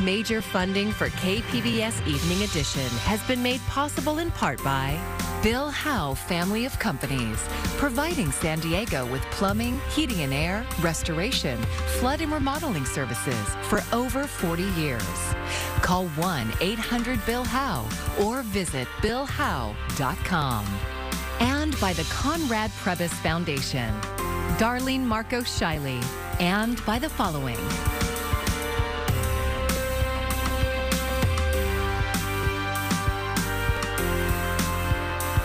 Major funding for KPBS Evening Edition has been made possible in part by Bill Howe Family of Companies, providing San Diego with plumbing, heating and air, restoration, flood and remodeling services for over 40 years. Call 1-800-BILL-HOWE or visit billhowe.com. And by the Conrad Prebys Foundation, Darlene Marcos Shiley, and by the following.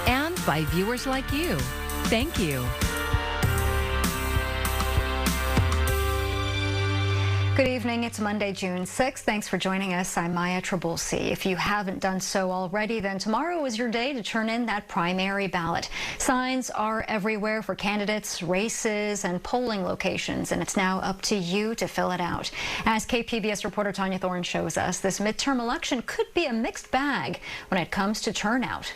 And by viewers like you. Thank you. Good evening. It's Monday, June 6th. Thanks for joining us. I'm Maya Trabulsi. If you haven't done so already, then tomorrow is your day to turn in that primary ballot. Signs are everywhere for candidates, races, and polling locations, and it's now up to you to fill it out. As KPBS reporter Tanya Thorne shows us, this midterm election could be a mixed bag when it comes to turnout.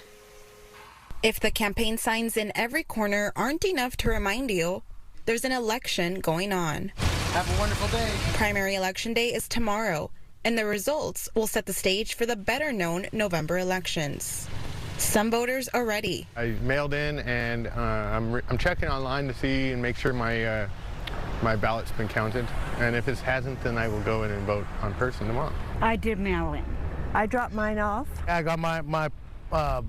If the campaign signs in every corner aren't enough to remind you, there's an election going on. Have a wonderful day. Primary election day is tomorrow, and the results will set the stage for the better-known November elections. Some voters are ready. I mailed in, and I'm checking online to see and make sure my my ballot's been counted. And if it hasn't, then I will go in and vote in person tomorrow. I did mail in. I dropped mine off. I got my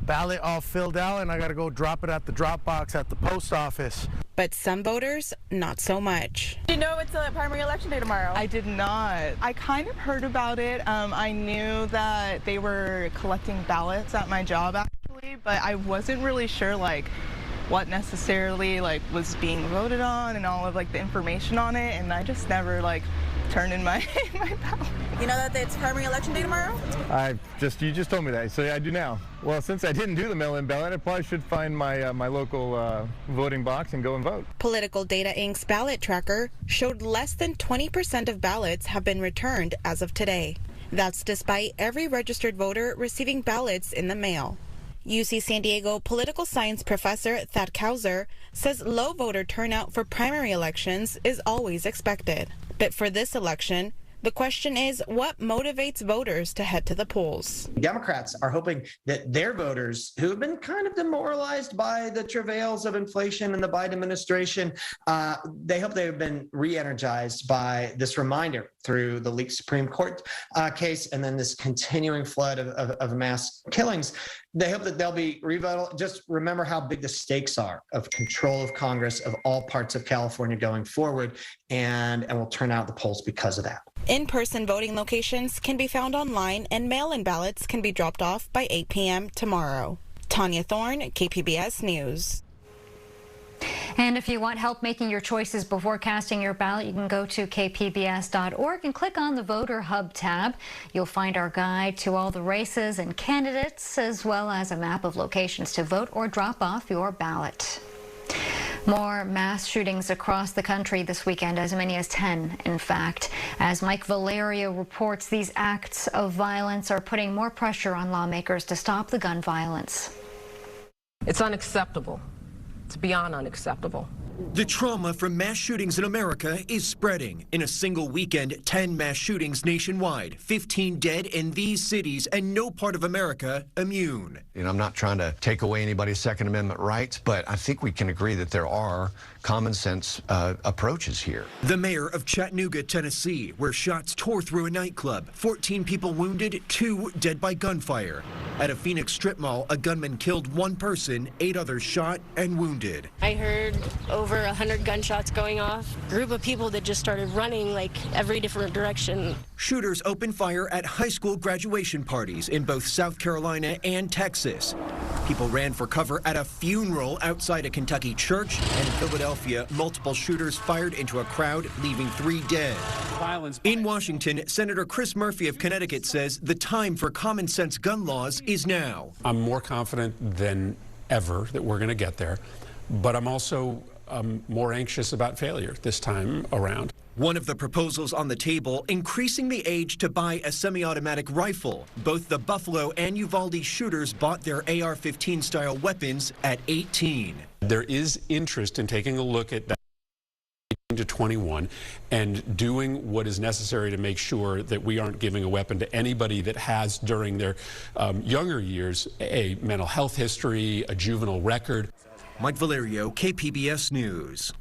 ballot all filled out, and I got to go drop it at the drop box at the post office. But some voters, not so much. You know it's a primary election day tomorrow. I did not. I kind of heard about it. I knew that they were collecting ballots at my job actually, but I wasn't really sure what necessarily was being voted on and all of the information on it, and I just never turned in my ballot. You know that it's primary election day tomorrow? You just told me that, so I do now. Well, since I didn't do the mail-in ballot, I probably should find my my local voting box and go and vote. Political Data Inc.'s ballot tracker showed less than 20% of ballots have been returned as of today. That's despite every registered voter receiving ballots in the mail. UC San Diego political science professor Thad Kauser says low voter turnout for primary elections is always expected. But for this election, the question is what motivates voters to head to the polls. Democrats are hoping that their voters, who have been kind of demoralized by the travails of inflation and the Biden administration, they hope they've been re-energized by this reminder through the leaked Supreme Court case and then this continuing flood of mass killings. They hope that they'll be revitalized. Just remember how big the stakes are of control of Congress of all parts of California going forward, and we'll turn out the polls because of that. In-person voting locations can be found online, and mail-in ballots can be dropped off by 8 p.m. tomorrow. Tanya Thorne, KPBS News. And if you want help making your choices before casting your ballot, you can go to kpbs.org and click on the Voter Hub tab. You'll find our guide to all the races and candidates, as well as a map of locations to vote or drop off your ballot. More mass shootings across the country this weekend, as many as 10, in fact. As Mike Valerio reports, these acts of violence are putting more pressure on lawmakers to stop the gun violence. It's unacceptable. It's beyond unacceptable. The trauma from mass shootings in America is spreading. In a single weekend, 10 mass shootings nationwide, 15 dead in these cities, and no part of America immune. I'm not trying to take away anybody's Second Amendment rights, but I think we can agree that there are common sense approaches here. The mayor of Chattanooga, Tennessee, where shots tore through a nightclub, 14 people wounded, 2 dead by gunfire. At a Phoenix strip mall, a gunman killed 1 person, 8 others shot and wounded. I heard over 100 gunshots going off. A group of people that just started running every different direction. Shooters opened fire at high school graduation parties in both South Carolina and Texas. People ran for cover at a funeral outside a Kentucky church, and in Philadelphia, multiple shooters fired into a crowd, leaving 3 dead. In Washington, Senator Chris Murphy of Connecticut says the time for common sense gun laws is now. I'm more confident than ever that we're going to get there, but I'm also more anxious about failure this time around. One of the proposals on the table, increasing the age to buy a semi-automatic rifle. Both the Buffalo and Uvalde shooters bought their AR-15 style weapons at 18. There is interest in taking a look at that to 21 and doing what is necessary to make sure that we aren't giving a weapon to anybody that has, during their younger years, a mental health history, a juvenile record. Mike Valerio, KPBS News.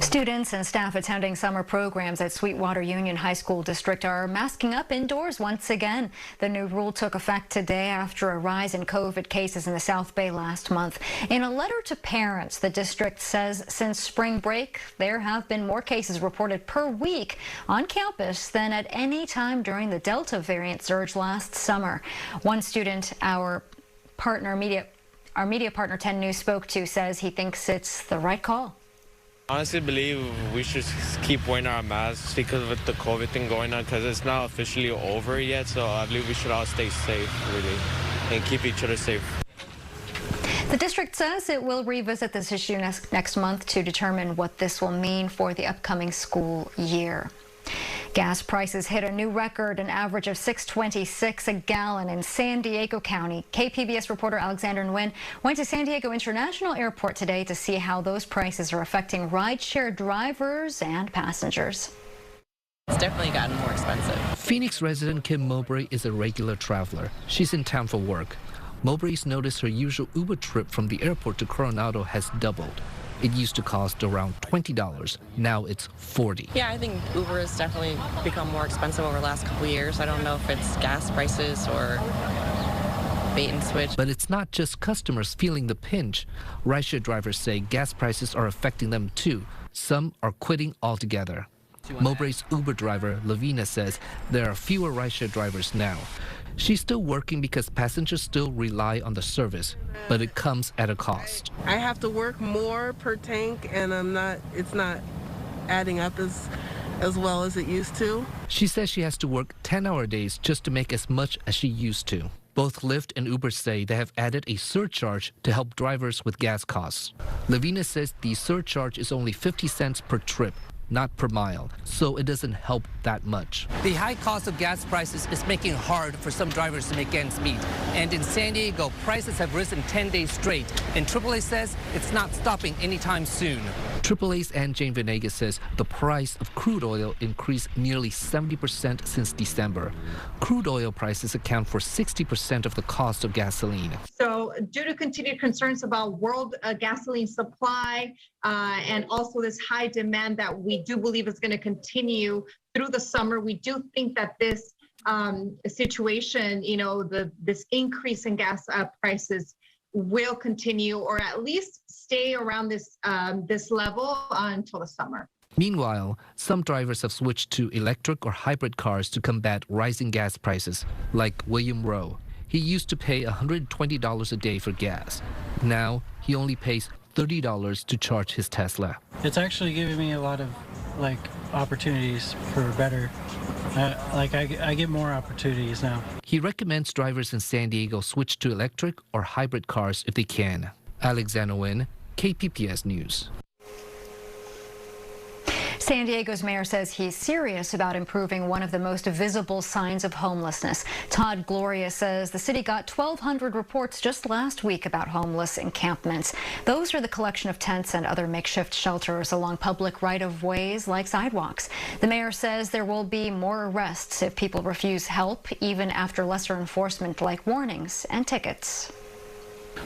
Students and staff attending summer programs at Sweetwater Union High School District are masking up indoors once again. The new rule took effect today after a rise in COVID cases in the South Bay last month. In a letter to parents, the district says since spring break, there have been more cases reported per week on campus than at any time during the Delta variant surge last summer. One student, our media partner 10 News spoke to, says he thinks it's the right call. Honestly believe we should keep wearing our masks because with the COVID thing going on, because it's not officially over yet. So I believe we should all stay safe, really, and keep each other safe. The district says it will revisit this issue next month to determine what this will mean for the upcoming school year. Gas prices hit a new record, an average of $6.26 a gallon in San Diego County. KPBS reporter Alexander Nguyen went to San Diego International Airport today to see how those prices are affecting rideshare drivers and passengers. It's definitely gotten more expensive. Phoenix resident Kim Mowbray is a regular traveler. She's in town for work. Mowbray's noticed her usual Uber trip from the airport to Coronado has doubled. It used to cost around $20. Now it's $40. Yeah, I think Uber has definitely become more expensive over the last couple of years. I don't know if it's gas prices or bait and switch. But it's not just customers feeling the pinch. Rideshare drivers say gas prices are affecting them too. Some are quitting altogether. Mowbray's Uber driver, Lavina, says there are fewer rideshare drivers now. She's still working because passengers still rely on the service, but it comes at a cost. I have to work more per tank, and it's not adding up as well as it used to. She says she has to work 10-hour days just to make as much as she used to. Both Lyft and Uber say they have added a surcharge to help drivers with gas costs. Lavina says the surcharge is only 50 cents per trip, not per mile, so it doesn't help that much. The high cost of gas prices is making it hard for some drivers to make ends meet. And in San Diego, prices have risen 10 days straight, and AAA says it's not stopping anytime soon. AAA's Ann Jane Venegas says the price of crude oil increased nearly 70% since December. Crude oil prices account for 60% of the cost of gasoline. So due to continued concerns about world gasoline supply and also this high demand that we do believe is going to continue through the summer, we do think that this situation, this increase in gas prices will continue, or at least stay around this level until the summer. Meanwhile, some drivers have switched to electric or hybrid cars to combat rising gas prices, like William Rowe. He used to pay $120 a day for gas. Now he only pays $30 to charge his Tesla. It's actually giving me a lot of opportunities for better. I get more opportunities now. He recommends drivers in San Diego switch to electric or hybrid cars if they can. Alexander Nguyen, KPBS News. San Diego's mayor says he's serious about improving one of the most visible signs of homelessness. Todd Gloria says the city got 1,200 reports just last week about homeless encampments. Those are the collection of tents and other makeshift shelters along public right-of-ways like sidewalks. The mayor says there will be more arrests if people refuse help, even after lesser enforcement like warnings and tickets.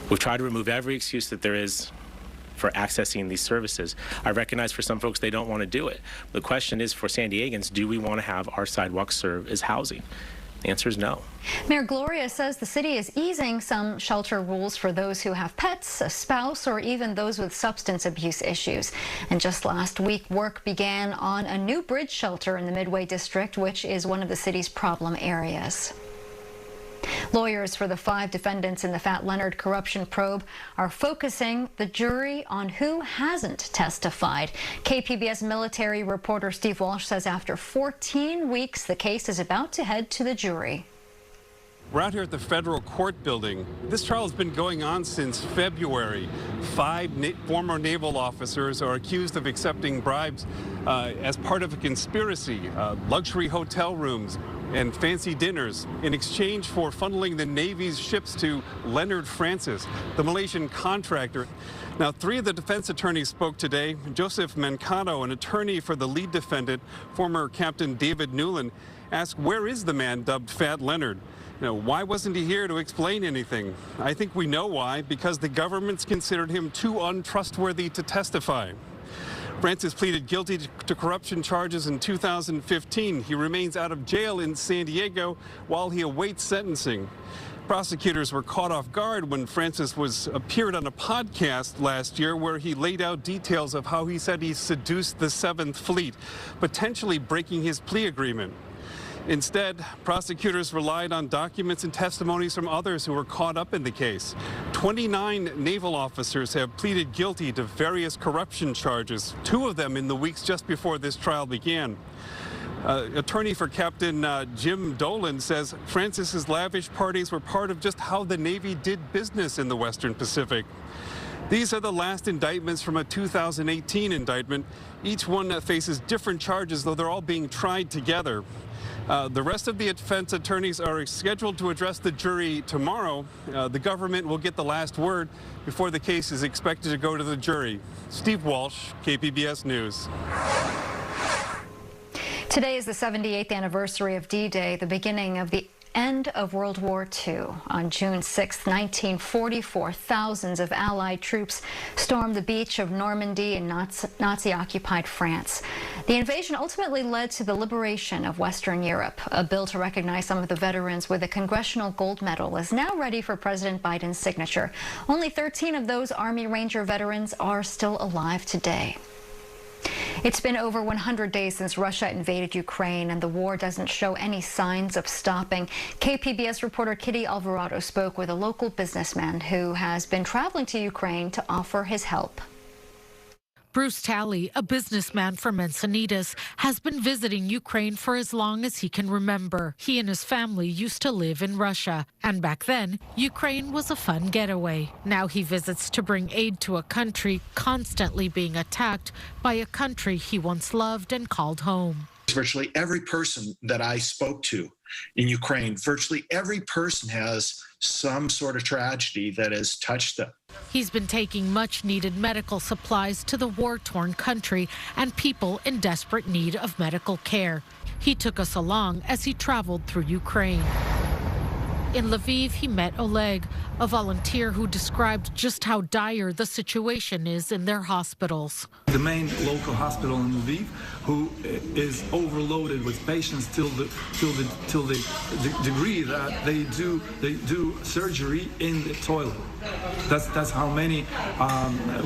We've tried to remove every excuse that there is for accessing these services. I recognize for some folks they don't want to do it. The question is, for San Diegans, do we want to have our sidewalks serve as housing? The answer is no. Mayor Gloria says the city is easing some shelter rules for those who have pets, a spouse, or even those with substance abuse issues. And just last week, work began on a new bridge shelter in the Midway District, which is one of the city's problem areas. Lawyers for the 5 defendants in the Fat Leonard corruption probe are focusing the jury on who hasn't testified. KPBS military reporter Steve Walsh says after 14 weeks, the case is about to head to the jury. We're out here at the federal court building. This trial has been going on since February. 5 former naval officers are accused of accepting bribes as part of a conspiracy. Luxury hotel rooms, and fancy dinners in exchange for funneling the Navy's ships to Leonard Francis, the Malaysian contractor. Now, 3 of the defense attorneys spoke today. Joseph Mancado, an attorney for the lead defendant, former Captain David Newland, asked, where is the man dubbed Fat Leonard? Why wasn't he here to explain anything? I think we know why, because the government's considered him too untrustworthy to testify. Francis pleaded guilty to corruption charges in 2015. He remains out of jail in San Diego while he awaits sentencing. Prosecutors were caught off guard when Francis appeared on a podcast last year where he laid out details of how he said he seduced the 7th Fleet, potentially breaking his plea agreement. Instead, prosecutors relied on documents and testimonies from others who were caught up in the case. 29 naval officers have pleaded guilty to various corruption charges, 2 of them in the weeks just before this trial began. Attorney for Captain Jim Dolan says Francis's lavish parties were part of just how the Navy did business in the Western Pacific. These are the last indictments from a 2018 indictment. Each one faces different charges, though they're all being tried together. The rest of the defense attorneys are scheduled to address the jury tomorrow. The government will get the last word before the case is expected to go to the jury. Steve Walsh, KPBS News. Today is the 78th anniversary of D-Day, the beginning of the end of World War II. On June 6, 1944, thousands of Allied troops stormed the beach of Normandy in Nazi-occupied France. The invasion ultimately led to the liberation of Western Europe. A bill to recognize some of the veterans with a Congressional Gold Medal is now ready for President Biden's signature. Only 13 of those Army Ranger veterans are still alive today. It's been over 100 days since Russia invaded Ukraine, and the war doesn't show any signs of stopping. KPBS reporter Kitty Alvarado spoke with a local businessman who has been traveling to Ukraine to offer his help. Bruce Talley, a businessman from Encinitas, has been visiting Ukraine for as long as he can remember. He and his family used to live in Russia, and back then, Ukraine was a fun getaway. Now he visits to bring aid to a country constantly being attacked by a country he once loved and called home. Virtually every person that I spoke to in Ukraine, virtually every person has some sort of tragedy that has touched them. He's been taking much-needed medical supplies to the war-torn country and people in desperate need of medical care. He took us along as he traveled through Ukraine. In Lviv, he met Oleg, a volunteer who described just how dire the situation is in their hospitals. The main local hospital in Lviv, who is overloaded with patients till the degree that they do surgery in the toilet. That's how many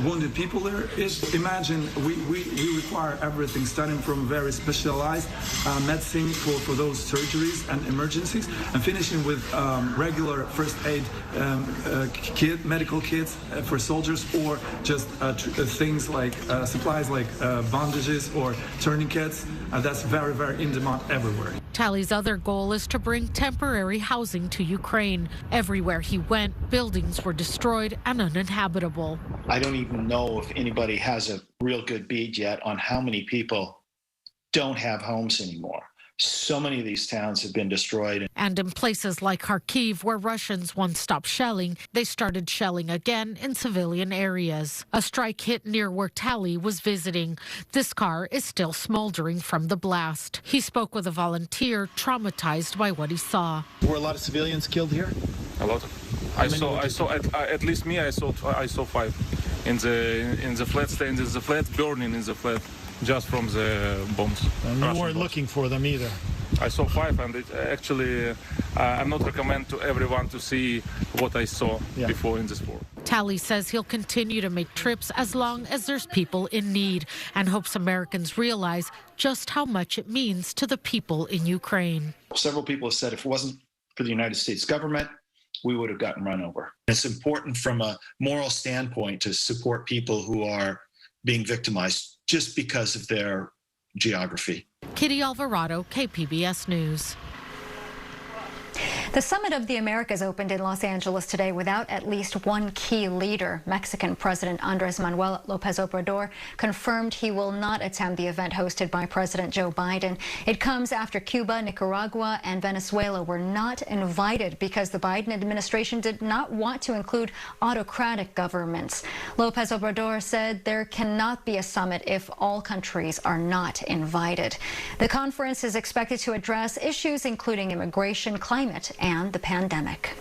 wounded people there is. Imagine we require everything, starting from very specialized medicine for those surgeries and emergencies, and finishing with regular first aid medical kits for soldiers, or just things like supplies like bandages or tourniquets. That's very, very in demand everywhere. Talley's other goal is to bring temporary housing to Ukraine. Everywhere he went, buildings were destroyed and uninhabitable. I don't even know if anybody has a real good bead yet on how many people don't have homes anymore. So many of these towns have been destroyed. And in places like Kharkiv, where Russians once stopped shelling, they started shelling again in civilian areas. A strike hit near where Talley was visiting. This car is still smoldering from the blast. He spoke with a volunteer traumatized by what he saw. Were a lot of civilians killed here? A lot. I saw at least me. I saw 5 in the flat stand. The flat burning in the flat. Just from the bombs. And you weren't looking for them either. I saw 5, and it actually, I'm not recommend to everyone to see what I saw before in this war. Talley says he'll continue to make trips as long as there's people in need, and hopes Americans realize just how much it means to the people in Ukraine. Several people have said if it wasn't for the United States government, we would have gotten run over. It's important from a moral standpoint to support people who are being victimized just because of their geography. Kitty Alvarado, KPBS News. The Summit of the Americas opened in Los Angeles today without at least one key leader. Mexican President Andrés Manuel López Obrador confirmed he will not attend the event hosted by President Joe Biden. It comes after Cuba, Nicaragua, and Venezuela were not invited because the Biden administration did not want to include autocratic governments. López Obrador said there cannot be a summit if all countries are not invited. The conference is expected to address issues including immigration, climate, and the pandemic.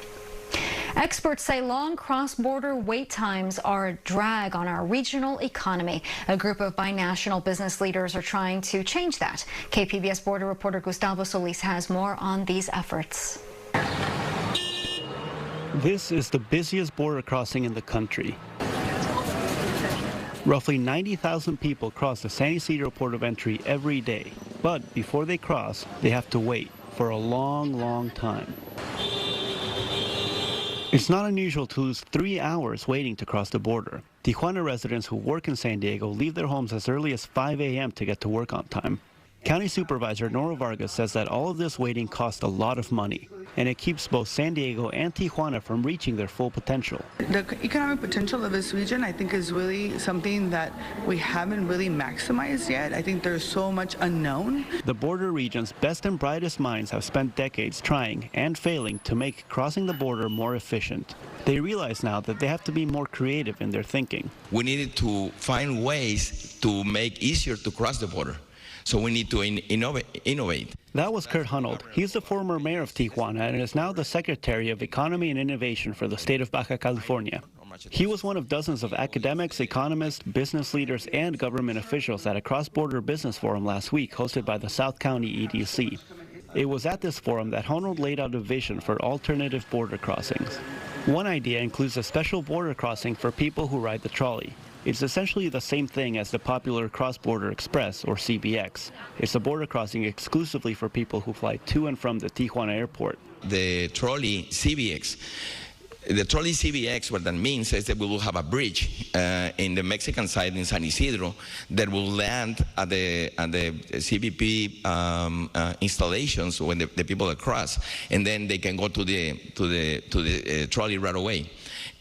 Experts say long cross-border wait times are a drag on our regional economy. A group of binational business leaders are trying to change that. KPBS border reporter Gustavo Solis has more on these efforts. This is the busiest border crossing in the country. Roughly 90,000 people cross the San Isidro port of entry every day. But before they cross, they have to wait for a long time. It's not unusual to lose 3 hours waiting to cross the border. Tijuana residents who work in San Diego leave their homes as early as 5 a.m. to get to work on time. County Supervisor Nora Vargas says that all of this waiting costs a lot of money, and it keeps both San Diego and Tijuana from reaching their full potential. The economic potential of this region, I think, is really something that we haven't really maximized yet. I think there's so much unknown. The border region's best and brightest minds have spent decades trying and failing to make crossing the border more efficient. They realize now that they have to be more creative in their thinking. We needed to find ways to make easier to cross the border. So we need to innovate. That was Kurt Hunold. He's the former mayor of Tijuana and is now the Secretary of Economy and Innovation for the state of Baja California. He was one of dozens of academics, economists, business leaders, and government officials at a cross-border business forum last week hosted by the South County EDC. It was at this forum that Hunold laid out a vision for alternative border crossings. One idea includes a special border crossing for people who ride the trolley. It's essentially the same thing as the popular Cross-Border Express, or CBX. It's a border crossing exclusively for people who fly to and from the Tijuana airport. The trolley CBX. The trolley CBX, what that means is that we will have a bridge in the Mexican side in San Isidro that will land at the CBP installations when the people across, and then they can go to the trolley right away.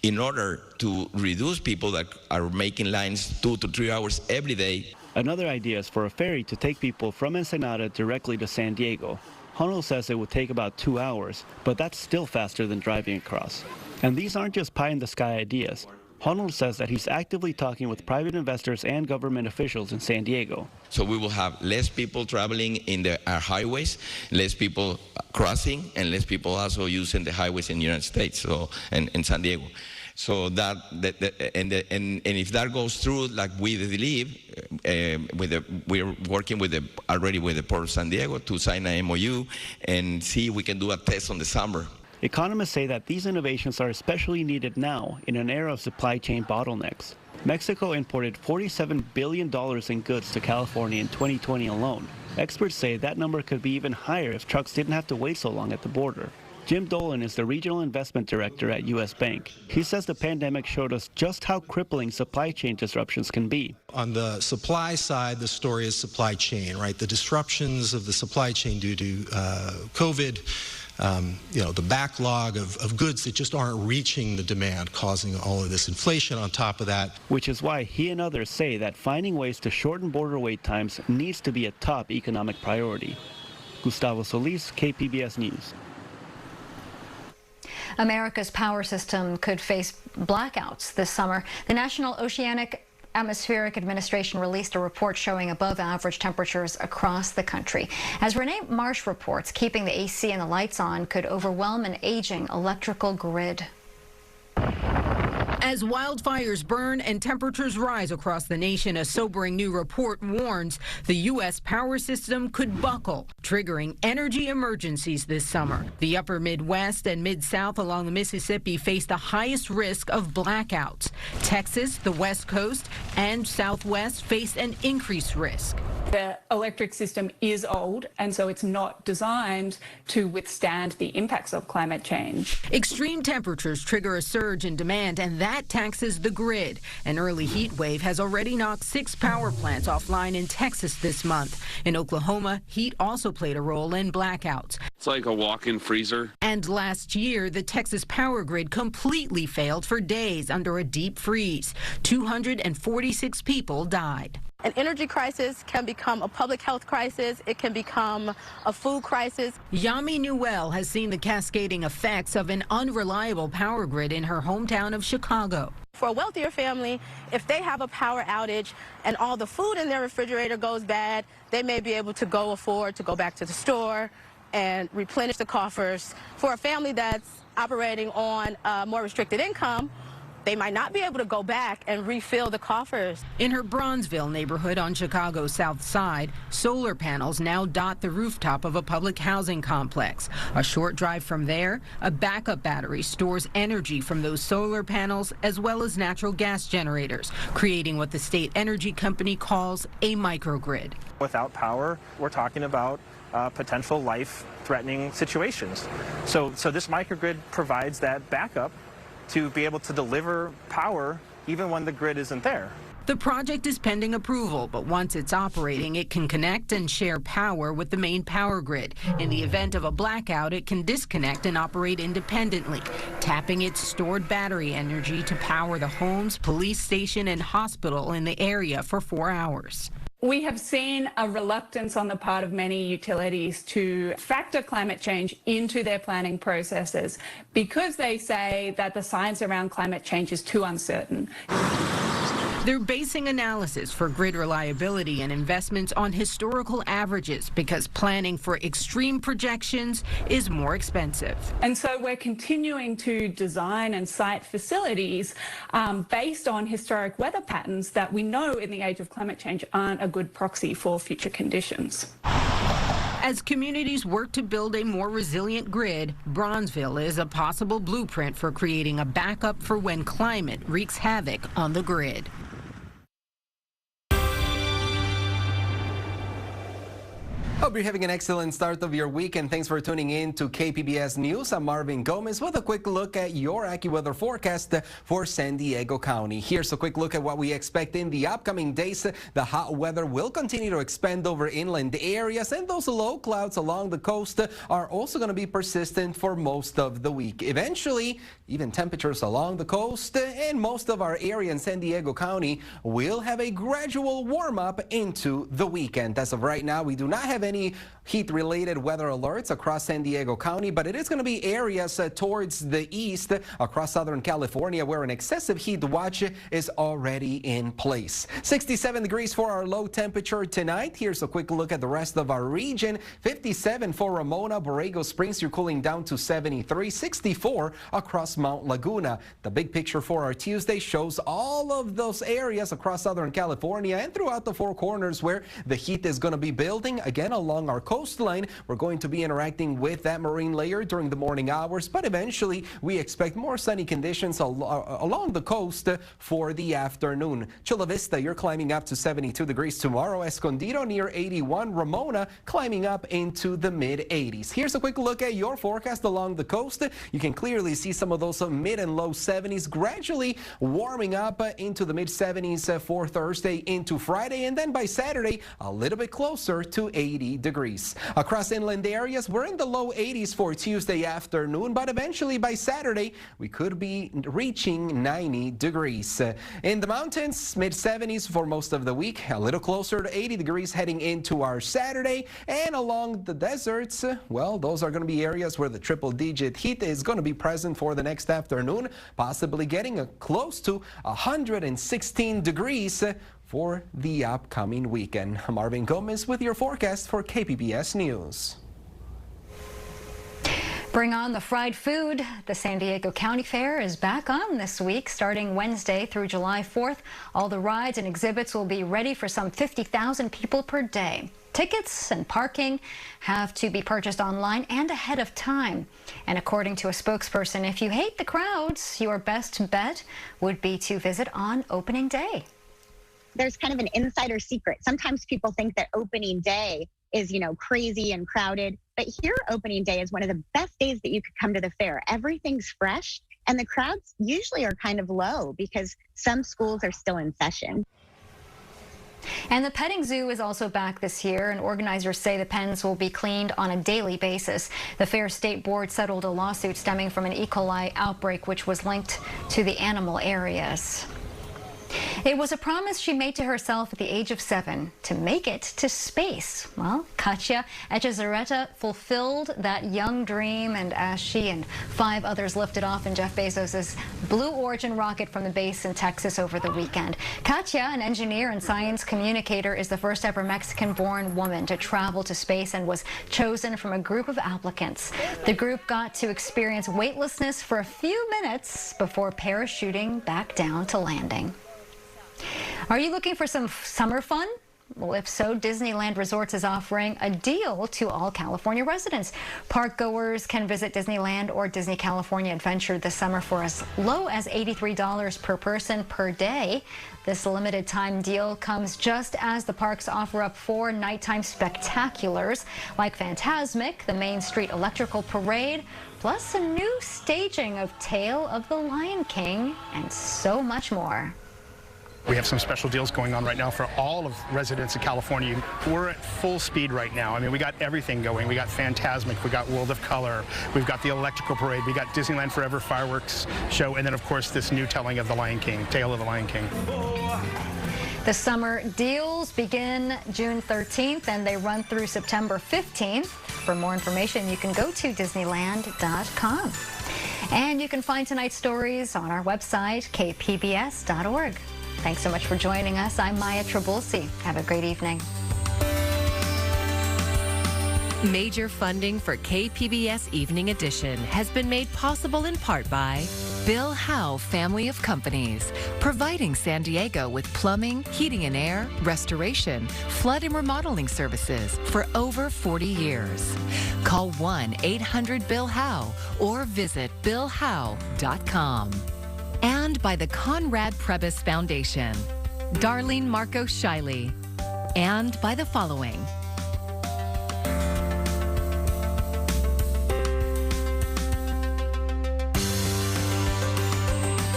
In order to reduce people that are making lines 2 to 3 hours every day. Another idea is for a ferry to take people from Ensenada directly to San Diego. Hunold says it would take about 2 hours, but that's still faster than driving across. And these aren't just pie-in-the-sky ideas. Hunold says that he's actively talking with private investors and government officials in San Diego. So we will have less people traveling in our highways, less people crossing, and less people also using the highways in the United States, and in San Diego. So and if that goes through, like we believe, we're working already with the Port of San Diego to sign an MOU and see if we can do a test on the summer. Economists say that these innovations are especially needed now in an era of supply chain bottlenecks. Mexico imported $47 billion in goods to California in 2020 alone. Experts say that number could be even higher if trucks didn't have to wait so long at the border. Jim Dolan is the Regional Investment Director at U.S. Bank. He says the pandemic showed us just how crippling supply chain disruptions can be. On the supply side, the story is supply chain, right? The disruptions of the supply chain due to COVID, the backlog of goods that just aren't reaching the demand, causing all of this inflation on top of that. Which is why he and others say that finding ways to shorten border wait times needs to be a top economic priority. Gustavo Solis, KPBS News. America's power system could face blackouts this summer. The National Oceanic Atmospheric Administration released a report showing above-average temperatures across the country. As Renee Marsh reports, keeping the AC and the lights on could overwhelm an aging electrical grid. As wildfires burn and temperatures rise across the nation, a sobering new report warns the U.S. power system could buckle, triggering energy emergencies this summer. The upper Midwest and Mid-South along the Mississippi face the highest risk of blackouts. Texas, the West Coast, and Southwest face an increased risk. The electric system is old, and so it's not designed to withstand the impacts of climate change. Extreme temperatures trigger a surge in demand, and that taxes the grid. An early heat wave has already knocked 6 power plants offline in Texas this month. In Oklahoma, heat also played a role in blackouts. It's like a walk-in freezer. And last year, the Texas power grid completely failed for days under a deep freeze. 246 people died. An energy crisis can become a public health crisis. It can become a food crisis. Yami Newell has seen the cascading effects of an unreliable power grid in her hometown of Chicago. For a wealthier family, if they have a power outage and all the food in their refrigerator goes bad, they may be able to afford to go back to the store and replenish the coffers. For a family that's operating on a more restricted income, they might not be able to go back and refill the coffers. In her Bronzeville neighborhood on Chicago's south side, solar panels now dot the rooftop of a public housing complex. A short drive from there, a backup battery stores energy from those solar panels as well as natural gas generators, creating what the state energy company calls a microgrid. Without power, we're talking about potential life-threatening situations. So this microgrid provides that backup to be able to deliver power even when the grid isn't there. The project is pending approval, but once it's operating, it can connect and share power with the main power grid. In the event of a blackout, it can disconnect and operate independently, tapping its stored battery energy to power the homes, police station, and hospital in the area for 4 hours. We have seen a reluctance on the part of many utilities to factor climate change into their planning processes because they say that the science around climate change is too uncertain. They're basing analysis for grid reliability and investments on historical averages because planning for extreme projections is more expensive. And so we're continuing to design and site facilities based on historic weather patterns that we know in the age of climate change aren't a good proxy for future conditions. As communities work to build a more resilient grid, Bronzeville is a possible blueprint for creating a backup for when climate wreaks havoc on the grid. Hope you're having an excellent start of your week, and thanks for tuning in to KPBS News. I'm Marvin Gomez with a quick look at your AccuWeather forecast for San Diego County. Here's a quick look at what we expect in the upcoming days. The hot weather will continue to expand over inland areas, and those low clouds along the coast are also going to be persistent for most of the week. Eventually, even temperatures along the coast and most of our area in San Diego County will have a gradual warm up into the weekend. As of right now, we do not have any heat-related weather alerts across San Diego County, but it is going to be areas towards the east across Southern California where an excessive heat watch is already in place. 67 degrees for our low temperature tonight. Here's a quick look at the rest of our region. 57 for Ramona, Borrego Springs. You're cooling down to 73, 64 across Mount Laguna. The big picture for our Tuesday shows all of those areas across Southern California and throughout the Four Corners where the heat is going to be building. Again, along our coastline, we're going to be interacting with that marine layer during the morning hours, but eventually we expect more sunny conditions along the coast for the afternoon. Chula Vista, you're climbing up to 72 degrees tomorrow. Escondido near 81. Ramona climbing up into the mid-80s. Here's a quick look at your forecast along the coast. You can clearly see some of those mid and low 70s gradually warming up into the mid-70s for Thursday into Friday, and then by Saturday a little bit closer to 80 degrees. Across inland areas, we're in the low 80s for Tuesday afternoon, but eventually by Saturday, we could be reaching 90 degrees. In the mountains, mid-70s for most of the week, a little closer to 80 degrees heading into our Saturday. And along the deserts, well, those are going to be areas where the triple-digit heat is going to be present for the next afternoon, possibly getting close to 116 degrees for the upcoming weekend. Marvin Gomez with your forecast for KPBS News. Bring on the fried food. The San Diego County Fair is back on this week, starting Wednesday through July 4th. All the rides and exhibits will be ready for some 50,000 people per day. Tickets and parking have to be purchased online and ahead of time. And according to a spokesperson, if you hate the crowds, your best bet would be to visit on opening day. there's kind of an insider secret. Sometimes people think that opening day is, crazy and crowded. But here, opening day is one of the best days that you could come to the fair. Everything's fresh, and the crowds usually are kind of low because some schools are still in session. And the petting zoo is also back this year, and organizers say the pens will be cleaned on a daily basis. The Fair State Board settled a lawsuit stemming from an E. coli outbreak, which was linked to the animal areas. It was a promise she made to herself at the age of 7 to make it to space. Well, Katya Echezarreta fulfilled that young dream, and as she and 5 others lifted off in Jeff Bezos' Blue Origin rocket from the base in Texas over the weekend. Katya, an engineer and science communicator, is the first ever Mexican-born woman to travel to space and was chosen from a group of applicants. The group got to experience weightlessness for a few minutes before parachuting back down to landing. Are you looking for some summer fun? Well, if so, Disneyland Resorts is offering a deal to all California residents. Park goers can visit Disneyland or Disney California Adventure this summer for as low as $83 per person per day. This limited time deal comes just as the parks offer up 4 nighttime spectaculars like Fantasmic, the Main Street Electrical Parade, plus a new staging of Tale of the Lion King, and so much more. We have some special deals going on right now for all of residents of California. We're at full speed right now. I mean, we got everything going. We got Fantasmic, we got World of Color, we've got the Electrical Parade, we got Disneyland Forever fireworks show, and then of course this new telling of the Lion King, Tale of the Lion King. The summer deals begin June 13th and they run through September 15th. For more information, you can go to Disneyland.com. And you can find tonight's stories on our website, kpbs.org. Thanks so much for joining us. I'm Maya Trabulsi. Have a great evening. Major funding for KPBS Evening Edition has been made possible in part by Bill Howe Family of Companies, providing San Diego with plumbing, heating and air, restoration, flood and remodeling services for over 40 years. Call 1-800-BILL-HOWE or visit BillHowe.com. And by the Conrad Prebys Foundation, Darlene Marco Shiley, and by the following.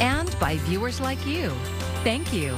And by viewers like you. Thank you.